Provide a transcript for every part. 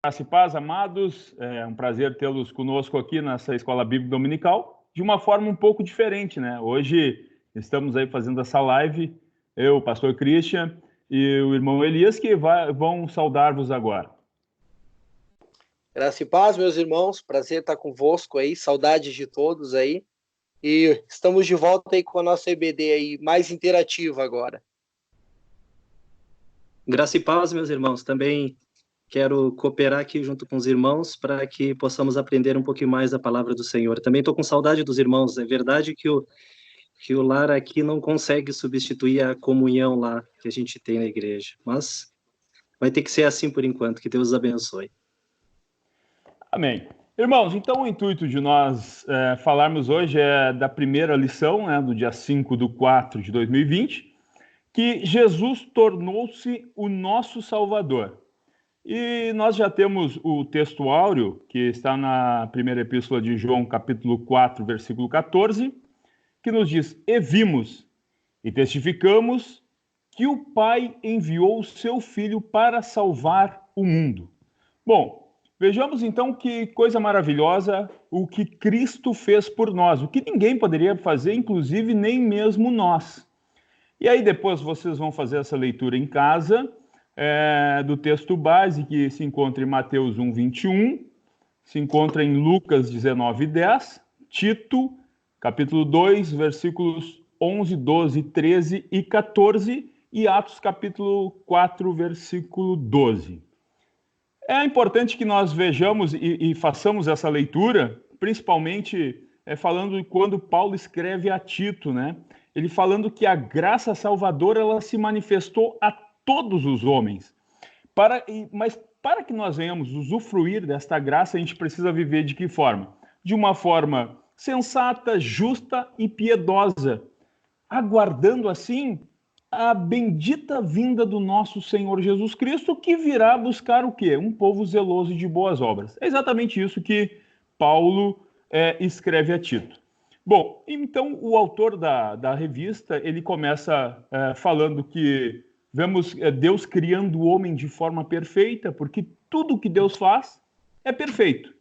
Graça e paz, amados. É um prazer tê-los conosco aqui nessa Escola Bíblica Dominical, de uma forma um pouco diferente, né? Hoje estamos aí fazendo essa live, eu, o pastor Christian e o irmão Elias, que vão saudar-vos agora. Graça e paz, meus irmãos. Prazer estar convosco aí, saudades de todos aí. E estamos de volta aí com a nossa EBD aí, mais interativa agora. Graça e paz, meus irmãos. Também quero cooperar aqui junto com os irmãos para que possamos aprender um pouquinho mais da palavra do Senhor. Também estou com saudade dos irmãos. É verdade que o lar aqui não consegue substituir a comunhão lá que a gente tem na igreja, mas vai ter que ser assim por enquanto. Que Deus os abençoe. Amém. Irmãos, então o intuito de nós falarmos hoje é da primeira lição, né, do dia 5/4/2020, que Jesus tornou-se o nosso Salvador. E nós já temos o texto áureo, que está na primeira epístola de João, capítulo 4, versículo 14, que nos diz: E vimos e testificamos que o Pai enviou o seu Filho para salvar o mundo. Bom, vejamos então que coisa maravilhosa o que Cristo fez por nós, o que ninguém poderia fazer, inclusive nem mesmo nós. E aí depois vocês vão fazer essa leitura em casa, do texto base, que se encontra em Mateus 1:21, se encontra em Lucas 19:10, Tito, capítulo 2, versículos 11, 12, 13 e 14, e Atos, capítulo 4, versículo 12. É importante que nós vejamos e façamos essa leitura, principalmente falando quando Paulo escreve a Tito, né? Ele falando que a graça salvadora ela se manifestou a todos os homens. Mas para que nós venhamos usufruir desta graça, a gente precisa viver de que forma? De uma forma sensata, justa e piedosa, aguardando assim a bendita vinda do nosso Senhor Jesus Cristo, que virá buscar o quê? Um povo zeloso de boas obras. É exatamente isso que Paulo escreve a Tito. Bom, então o autor da revista, ele começa falando que vemos Deus criando o homem de forma perfeita, porque tudo que Deus faz é perfeito.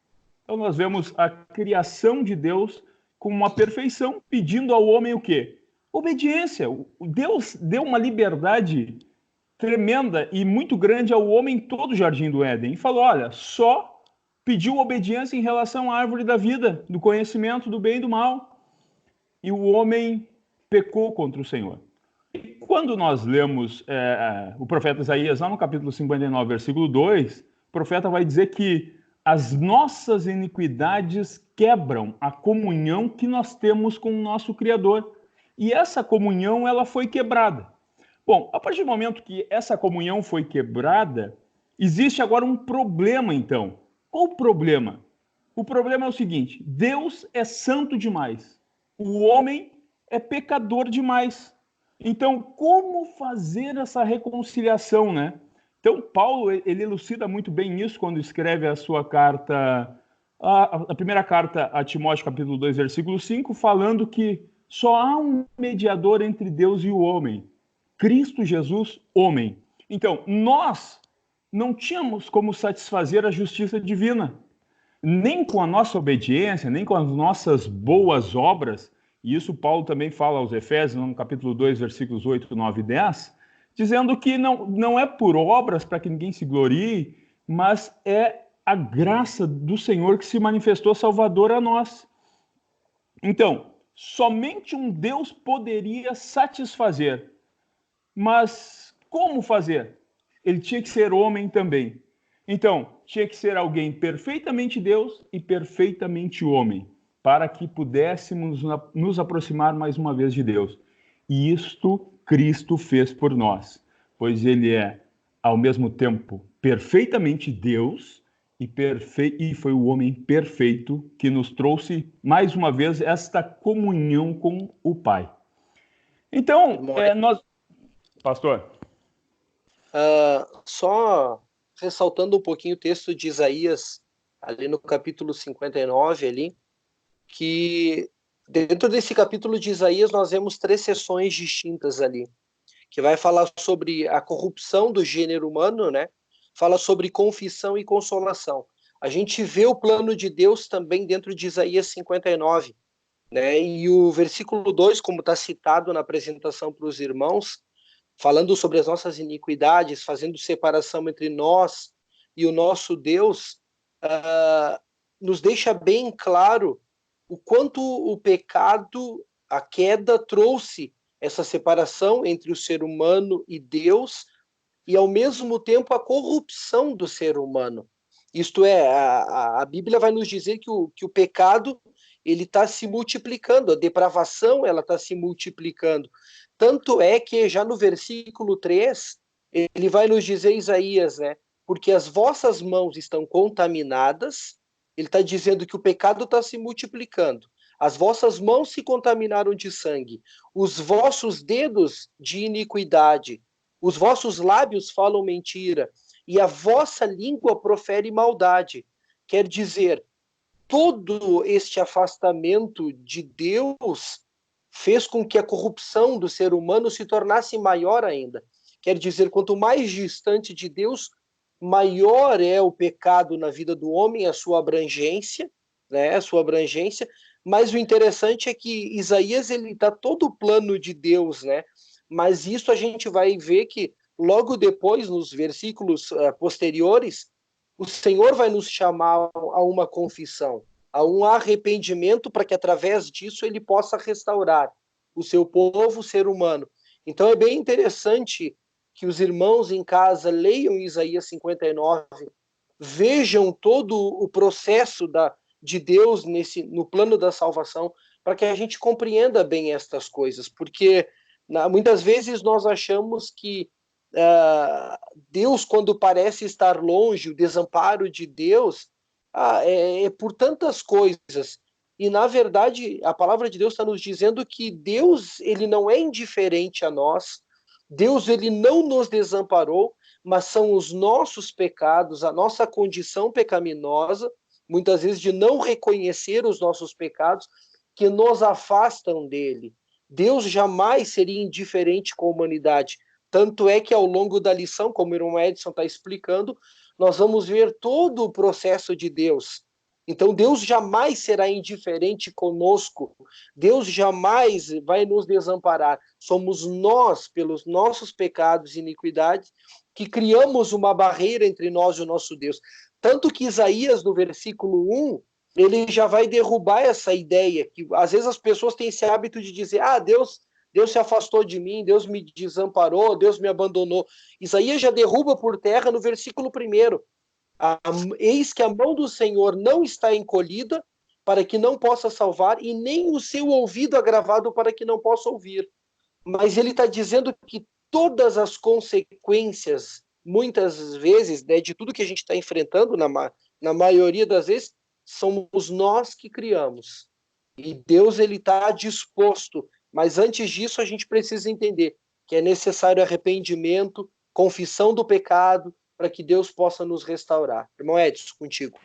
Então nós vemos a criação de Deus como uma perfeição, pedindo ao homem o quê? Obediência. Deus deu uma liberdade tremenda e muito grande ao homem em todo o Jardim do Éden. E falou, olha, só pediu obediência em relação à árvore da vida, do conhecimento do bem e do mal. E o homem pecou contra o Senhor. E quando nós lemos o profeta Isaías, lá no capítulo 59, versículo 2, o profeta vai dizer que as nossas iniquidades quebram a comunhão que nós temos com o nosso Criador. E essa comunhão, ela foi quebrada. Bom, a partir do momento que essa comunhão foi quebrada, existe agora um problema, então. Qual o problema? O problema é o seguinte: Deus é santo demais. O homem é pecador demais. Então, como fazer essa reconciliação, né? Então, Paulo, ele elucida muito bem isso quando escreve a sua carta, a primeira carta a Timóteo, capítulo 2, versículo 5, falando que só há um mediador entre Deus e o homem, Cristo Jesus, homem. Então, nós não tínhamos como satisfazer a justiça divina, nem com a nossa obediência, nem com as nossas boas obras, e isso Paulo também fala aos Efésios, no capítulo 2, versículos 8, 9 e 10, dizendo que não é por obras para que ninguém se glorie, mas é a graça do Senhor que se manifestou salvador a nós. Então, somente um Deus poderia satisfazer. Mas como fazer? Ele tinha que ser homem também. Então, tinha que ser alguém perfeitamente Deus e perfeitamente homem, para que pudéssemos nos aproximar mais uma vez de Deus. E isto Cristo fez por nós, pois ele é, ao mesmo tempo, perfeitamente Deus e foi o homem perfeito que nos trouxe, mais uma vez, esta comunhão com o Pai. Então, nós... Pastor? Só ressaltando um pouquinho o texto de Isaías, ali no capítulo 59, ali, que dentro desse capítulo de Isaías nós vemos 3 seções distintas ali, que vai falar sobre a corrupção do gênero humano, né? fala sobre confissão e consolação. A gente vê o plano de Deus também dentro de Isaías 59, né? E o versículo 2, como está citado na apresentação para os irmãos, falando sobre as nossas iniquidades, fazendo separação entre nós e o nosso Deus, nos deixa bem claro o quanto o pecado, a queda, trouxe essa separação entre o ser humano e Deus, e ao mesmo tempo a corrupção do ser humano. Isto é, a Bíblia vai nos dizer que o pecado ele está se multiplicando, a depravação ela está se multiplicando. Tanto é que já no versículo 3, ele vai nos dizer, Isaías, né? Porque as vossas mãos estão contaminadas, ele está dizendo que o pecado está se multiplicando. As vossas mãos se contaminaram de sangue, os vossos dedos de iniquidade, os vossos lábios falam mentira, e a vossa língua profere maldade. Quer dizer, todo este afastamento de Deus fez com que a corrupção do ser humano se tornasse maior ainda. Quer dizer, quanto mais distante de Deus, maior é o pecado na vida do homem, a sua abrangência, né? A sua abrangência. Mas o interessante é que Isaías ele dá todo o plano de Deus, né? Mas isso a gente vai ver que logo depois, nos versículos posteriores, o Senhor vai nos chamar a uma confissão, a um arrependimento, para que através disso ele possa restaurar o seu povo, o ser humano. Então é bem interessante que os irmãos em casa leiam Isaías 59, vejam todo o processo de Deus no plano da salvação, para que a gente compreenda bem estas coisas, porque muitas vezes nós achamos que Deus, quando parece estar longe, o desamparo de Deus é por tantas coisas. E, na verdade, a palavra de Deus está nos dizendo que Deus ele não é indiferente a nós, Deus ele não nos desamparou, mas são os nossos pecados, a nossa condição pecaminosa, muitas vezes de não reconhecer os nossos pecados, que nos afastam dele. Deus jamais seria indiferente com a humanidade. Tanto é que ao longo da lição, como o irmão Edson está explicando, nós vamos ver todo o processo de Deus. Então Deus jamais será indiferente conosco, Deus jamais vai nos desamparar. Somos nós, pelos nossos pecados e iniquidades, que criamos uma barreira entre nós e o nosso Deus. Tanto que Isaías, no versículo 1, ele já vai derrubar essa ideia, que às vezes as pessoas têm esse hábito de dizer, Deus se afastou de mim, Deus me desamparou, Deus me abandonou. Isaías já derruba por terra no versículo 1. Eis que a mão do Senhor não está encolhida para que não possa salvar, e nem o seu ouvido agravado para que não possa ouvir. Mas ele está dizendo que todas as consequências, muitas vezes, né, de tudo que a gente está enfrentando, na maioria das vezes, somos nós que criamos. E Deus ele está disposto. Mas antes disso, a gente precisa entender que é necessário arrependimento, confissão do pecado, para que Deus possa nos restaurar. Irmão Edson, contigo.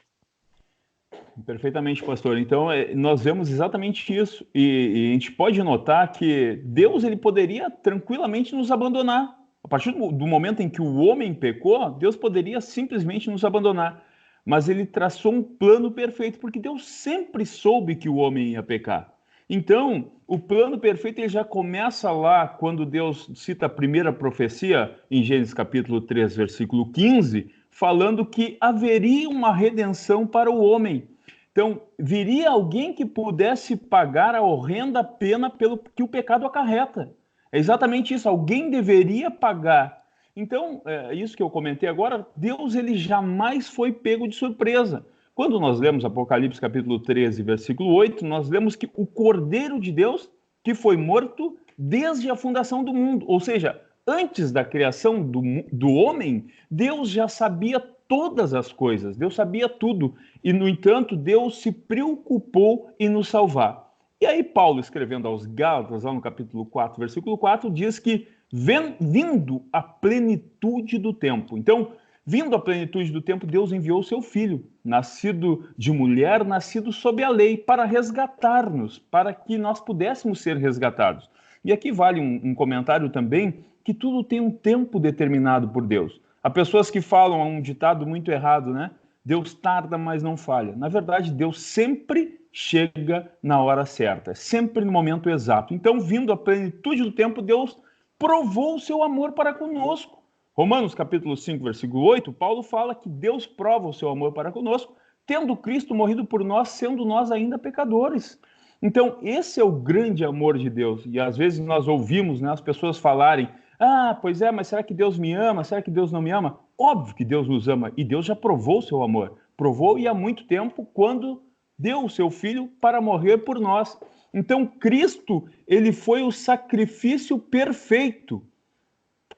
Perfeitamente, pastor. Então, nós vemos exatamente isso. E a gente pode notar que Deus ele poderia tranquilamente nos abandonar. A partir do momento em que o homem pecou, Deus poderia simplesmente nos abandonar. Mas ele traçou um plano perfeito, porque Deus sempre soube que o homem ia pecar. Então, o plano perfeito ele já começa lá quando Deus cita a primeira profecia, em Gênesis capítulo 3, versículo 15, falando que haveria uma redenção para o homem. Então, viria alguém que pudesse pagar a horrenda pena pelo que o pecado acarreta. É exatamente isso, alguém deveria pagar. Então, isso que eu comentei agora, Deus ele jamais foi pego de surpresa. Quando nós lemos Apocalipse capítulo 13, versículo 8, nós lemos que o Cordeiro de Deus, que foi morto desde a fundação do mundo, ou seja, antes da criação do homem, Deus já sabia todas as coisas, Deus sabia tudo, e no entanto, Deus se preocupou em nos salvar. E aí Paulo, escrevendo aos Gálatas, lá no capítulo 4, versículo 4, diz que vindo a plenitude do tempo. Então, vindo à plenitude do tempo, Deus enviou o seu Filho, nascido de mulher, nascido sob a lei, para resgatar-nos, para que nós pudéssemos ser resgatados. E aqui vale um comentário também, que tudo tem um tempo determinado por Deus. Há pessoas que falam um ditado muito errado, né? Deus tarda, mas não falha. Na verdade, Deus sempre chega na hora certa, sempre no momento exato. Então, vindo à plenitude do tempo, Deus provou o seu amor para conosco. Romanos capítulo 5, versículo 8, Paulo fala que Deus prova o seu amor para conosco, tendo Cristo morrido por nós, sendo nós ainda pecadores. Então, esse é o grande amor de Deus. E às vezes nós ouvimos, né, as pessoas falarem: ah, pois é, mas será que Deus me ama? Será que Deus não me ama? Óbvio que Deus nos ama e Deus já provou o seu amor. Provou e há muito tempo, quando deu o seu Filho para morrer por nós. Então, Cristo, ele foi o sacrifício perfeito,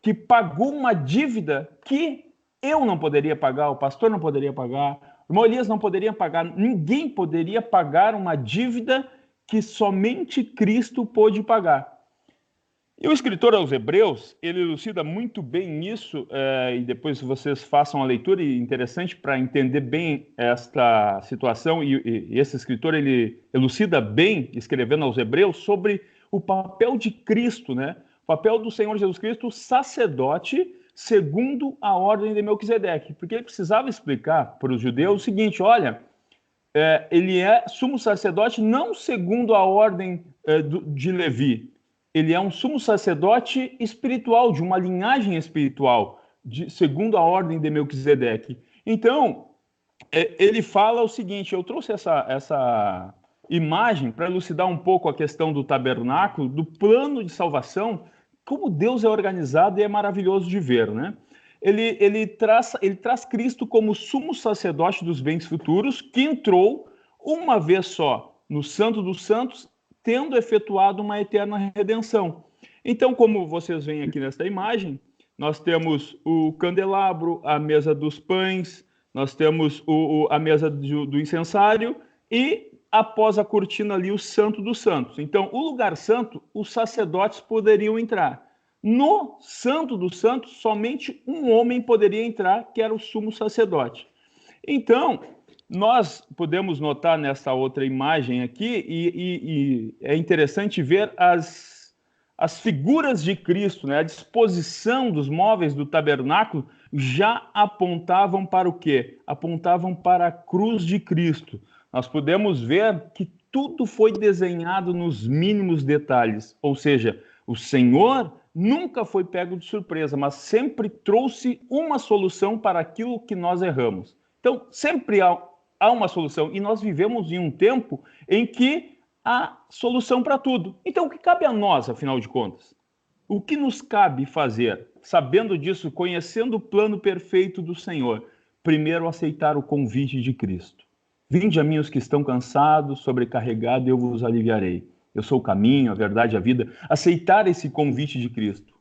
que pagou uma dívida que eu não poderia pagar, o pastor não poderia pagar, o irmão Elias não poderia pagar, ninguém poderia pagar uma dívida que somente Cristo pôde pagar. E o escritor aos Hebreus, ele elucida muito bem isso, e depois vocês façam a leitura, e interessante para entender bem esta situação, e esse escritor, ele elucida bem, escrevendo aos Hebreus, sobre o papel de Cristo, né? O papel do Senhor Jesus Cristo, sacerdote, segundo a ordem de Melquisedeque, porque ele precisava explicar para os judeus o seguinte: olha, ele é sumo sacerdote não segundo a ordem de Levi, ele é um sumo sacerdote espiritual, de uma linhagem espiritual, segundo a ordem de Melquisedeque. Então, ele fala o seguinte, eu trouxe essa imagem para elucidar um pouco a questão do tabernáculo, do plano de salvação, como Deus é organizado e é maravilhoso de ver, né? Ele traz Cristo como sumo sacerdote dos bens futuros, que entrou uma vez só no Santo dos Santos, tendo efetuado uma eterna redenção. Então, como vocês veem aqui nesta imagem, nós temos o candelabro, a mesa dos pães, nós temos a mesa do incensário e, após a cortina ali, o Santo dos Santos. Então, o lugar santo, os sacerdotes poderiam entrar. No Santo dos Santos, somente um homem poderia entrar, que era o sumo sacerdote. Então, nós podemos notar nessa outra imagem aqui, e é interessante ver as figuras de Cristo, né? A disposição dos móveis do tabernáculo já apontavam para o quê? Apontavam para a cruz de Cristo. Nós podemos ver que tudo foi desenhado nos mínimos detalhes, ou seja, o Senhor nunca foi pego de surpresa, mas sempre trouxe uma solução para aquilo que nós erramos. Então, sempre há uma solução, e nós vivemos em um tempo em que há solução para tudo. Então, o que cabe a nós, afinal de contas? O que nos cabe fazer, sabendo disso, conhecendo o plano perfeito do Senhor? Primeiro, aceitar o convite de Cristo. Vinde a mim os que estão cansados, sobrecarregados, eu vos aliviarei. Eu sou o caminho, a verdade e a vida. Aceitar esse convite de Cristo.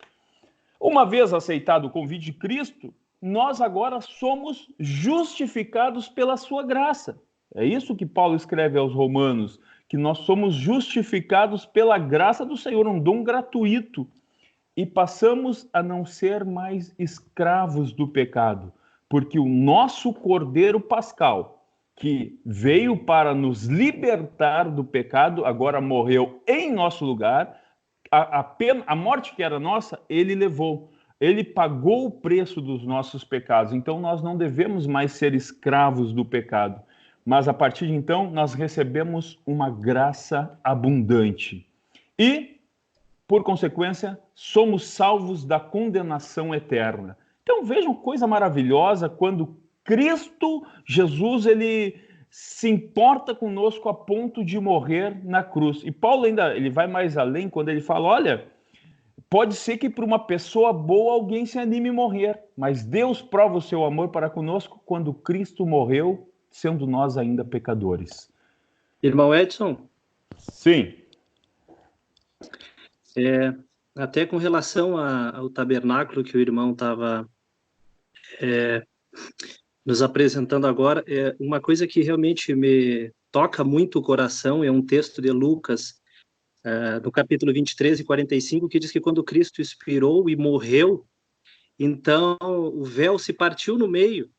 Uma vez aceitado o convite de Cristo, nós agora somos justificados pela sua graça. É isso que Paulo escreve aos Romanos, que nós somos justificados pela graça do Senhor, um dom gratuito, e passamos a não ser mais escravos do pecado, porque o nosso Cordeiro Pascal, que veio para nos libertar do pecado, agora morreu em nosso lugar, a morte que era nossa, ele levou. Ele pagou o preço dos nossos pecados, então nós não devemos mais ser escravos do pecado. Mas a partir de então, nós recebemos uma graça abundante. E, por consequência, somos salvos da condenação eterna. Então vejam, coisa maravilhosa, quando Cristo Jesus, ele se importa conosco a ponto de morrer na cruz. E Paulo ainda ele vai mais além quando ele fala, olha, pode ser que para uma pessoa boa alguém se anime a morrer, mas Deus prova o seu amor para conosco quando Cristo morreu, sendo nós ainda pecadores. Irmão Edson? Sim. Até com relação ao tabernáculo que o irmão estava nos apresentando agora, uma coisa que realmente me toca muito o coração é um texto de Lucas, no capítulo 23 e 45, que diz que quando Cristo expirou e morreu, então o véu se partiu no meio,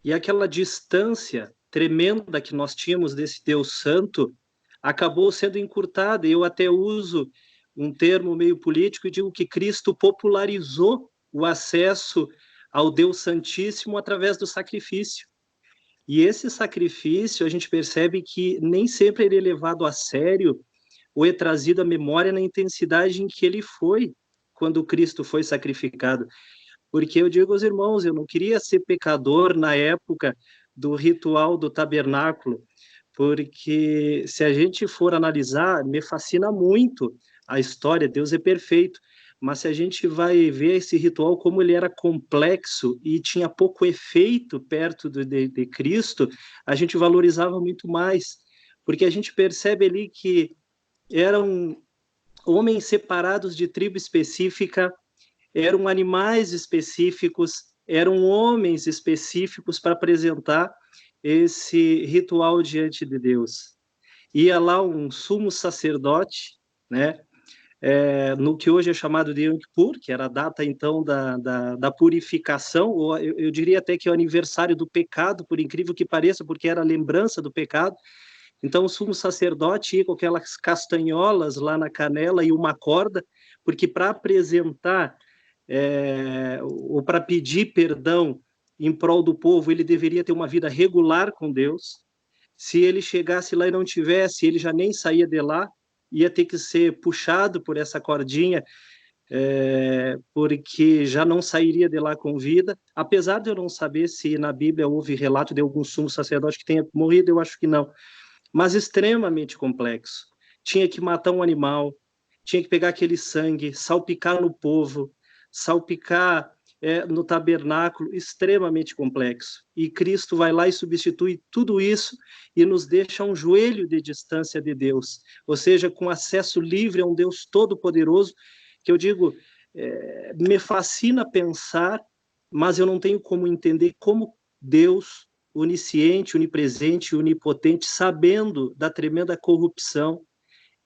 e aquela distância tremenda que nós tínhamos desse Deus Santo acabou sendo encurtada. Eu até uso um termo meio político e digo que Cristo popularizou o acesso ao Deus Santíssimo através do sacrifício. E esse sacrifício, a gente percebe que nem sempre ele é levado a sério ou é trazido à memória na intensidade em que ele foi quando Cristo foi sacrificado. Porque eu digo aos irmãos, eu não queria ser pecador na época do ritual do tabernáculo, porque se a gente for analisar, me fascina muito a história, Deus é perfeito, mas se a gente vai ver esse ritual, como ele era complexo e tinha pouco efeito perto de Cristo, a gente valorizava muito mais, porque a gente percebe ali que eram homens separados de tribo específica, eram animais específicos, eram homens específicos para apresentar esse ritual diante de Deus. Ia lá um sumo sacerdote, né, no que hoje é chamado de Yom Kippur, que era a data, então, da purificação, ou eu diria até que é o aniversário do pecado, por incrível que pareça, porque era a lembrança do pecado. Então, o sumo sacerdote ia com aquelas castanholas lá na canela e uma corda, porque para apresentar ou para pedir perdão em prol do povo, ele deveria ter uma vida regular com Deus. Se ele chegasse lá e não tivesse, ele já nem saía de lá, ia ter que ser puxado por essa cordinha, porque já não sairia de lá com vida. Apesar de eu não saber se na Bíblia houve relato de algum sumo sacerdote que tenha morrido, eu acho que não. Mas extremamente complexo. Tinha que matar um animal, tinha que pegar aquele sangue, salpicar no povo, salpicar no tabernáculo, extremamente complexo. E Cristo vai lá e substitui tudo isso e nos deixa um joelho de distância de Deus, ou seja, com acesso livre a um Deus todo-poderoso, que eu digo, me fascina pensar, mas eu não tenho como entender como Deus, onisciente, onipresente, onipotente, sabendo da tremenda corrupção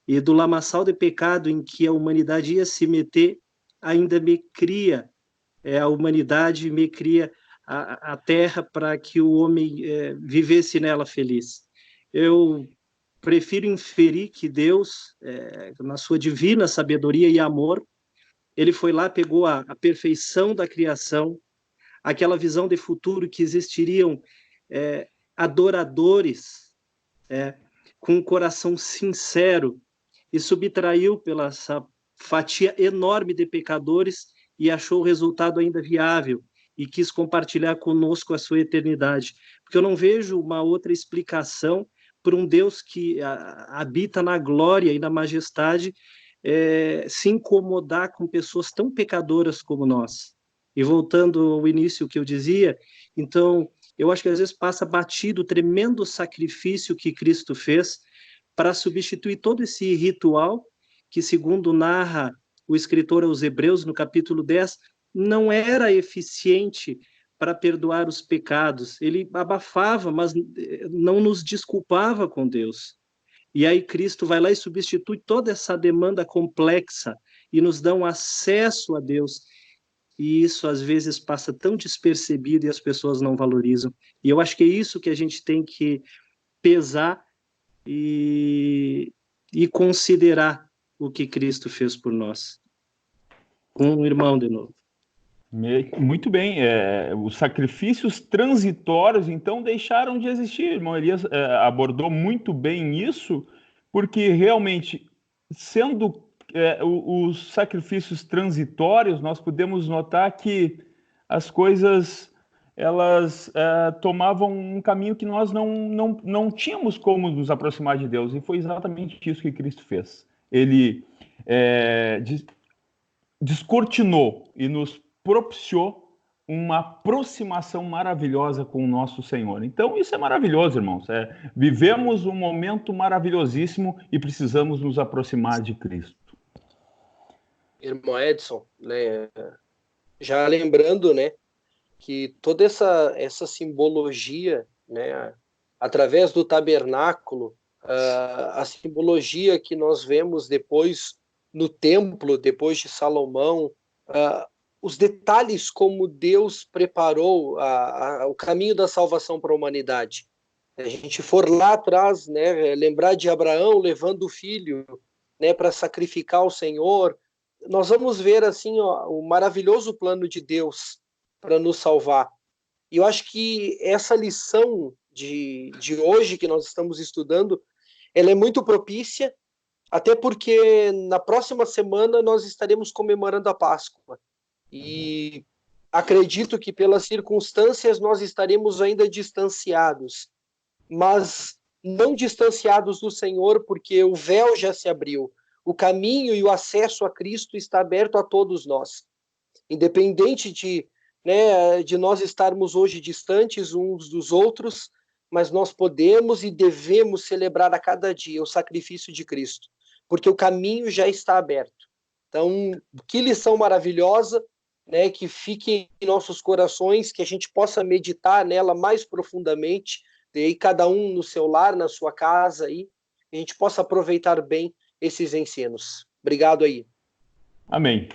e do lamaçal de pecado em que a humanidade ia se meter, ainda me cria a humanidade, me cria a terra para que o homem vivesse nela feliz. Eu prefiro inferir que Deus, na sua divina sabedoria e amor, ele foi lá, pegou a perfeição da criação, aquela visão de futuro que existiriam adoradores com um coração sincero, e subtraiu pela essa fatia enorme de pecadores e achou o resultado ainda viável e quis compartilhar conosco a sua eternidade. Porque eu não vejo uma outra explicação para um Deus que habita na glória e na majestade se incomodar com pessoas tão pecadoras como nós. E voltando ao início que eu dizia, então, eu acho que às vezes passa batido o tremendo sacrifício que Cristo fez para substituir todo esse ritual que, segundo narra o escritor aos Hebreus, no capítulo 10, não era eficiente para perdoar os pecados. Ele abafava, mas não nos desculpava com Deus. E aí Cristo vai lá e substitui toda essa demanda complexa e nos dá um acesso a Deus. E isso, às vezes, passa tão despercebido e as pessoas não valorizam. E eu acho que é isso que a gente tem que pesar e considerar o que Cristo fez por nós. Com o irmão de novo. Muito bem. Os sacrifícios transitórios, então, deixaram de existir. Irmão Elias abordou muito bem isso, porque realmente, sendo os sacrifícios transitórios, nós podemos notar que as coisas elas tomavam um caminho que nós não tínhamos como nos aproximar de Deus, e foi exatamente isso que Cristo fez. Ele descortinou e nos propiciou uma aproximação maravilhosa com o nosso Senhor. Então, isso é maravilhoso, irmãos. Vivemos um momento maravilhosíssimo e precisamos nos aproximar de Cristo. Irmão Edson, né, já lembrando, né, que toda essa simbologia, né, através do tabernáculo, a simbologia que nós vemos depois no templo, depois de Salomão, os detalhes como Deus preparou o caminho da salvação para a humanidade. Se a gente for lá atrás, né, lembrar de Abraão levando o filho, né, para sacrificar o Senhor, nós vamos ver assim, o maravilhoso plano de Deus, para nos salvar. E eu acho que essa lição de hoje que nós estamos estudando, ela é muito propícia, até porque na próxima semana nós estaremos comemorando a Páscoa. E acredito que pelas circunstâncias nós estaremos ainda distanciados, mas não distanciados do Senhor, porque o véu já se abriu. O caminho e o acesso a Cristo está aberto a todos nós. Independente de nós estarmos hoje distantes uns dos outros, mas nós podemos e devemos celebrar a cada dia o sacrifício de Cristo, porque o caminho já está aberto. Então, que lição maravilhosa, né, que fique em nossos corações, que a gente possa meditar nela mais profundamente, e aí cada um no seu lar, na sua casa, aí, a gente possa aproveitar bem esses ensinos. Obrigado aí. Amém.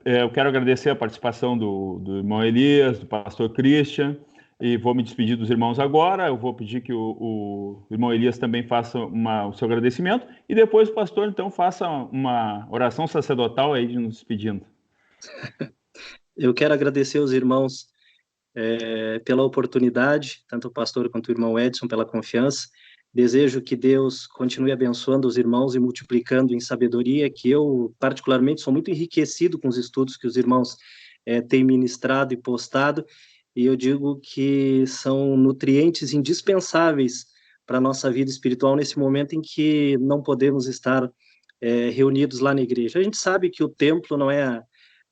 Eu quero agradecer a participação do irmão Elias, do pastor Christian, e vou me despedir dos irmãos agora. Eu vou pedir que o irmão Elias também faça o seu agradecimento, e depois o pastor, então, faça uma oração sacerdotal aí de nos despedindo. Eu quero agradecer aos irmãos pela oportunidade, tanto o pastor quanto o irmão Edson, pela confiança. Desejo que Deus continue abençoando os irmãos e multiplicando em sabedoria, que eu, particularmente, sou muito enriquecido com os estudos que os irmãos têm ministrado e postado, e eu digo que são nutrientes indispensáveis para a nossa vida espiritual nesse momento em que não podemos estar reunidos lá na igreja. A gente sabe que o templo não é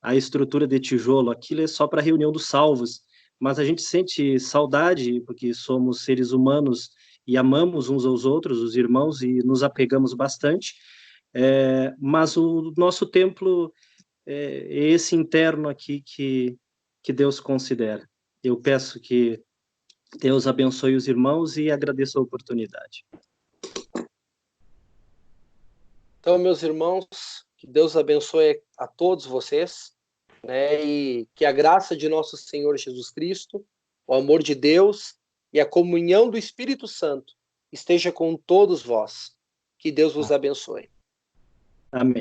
a estrutura de tijolo, aquilo é só para a reunião dos salvos, mas a gente sente saudade, porque somos seres humanos e amamos uns aos outros, os irmãos, e nos apegamos bastante, mas o nosso templo é esse interno aqui que Deus considera. Eu peço que Deus abençoe os irmãos e agradeço a oportunidade. Então, meus irmãos, que Deus abençoe a todos vocês, né, e que a graça de nosso Senhor Jesus Cristo, o amor de Deus e a comunhão do Espírito Santo esteja com todos vós. Que Deus vos abençoe. Amém.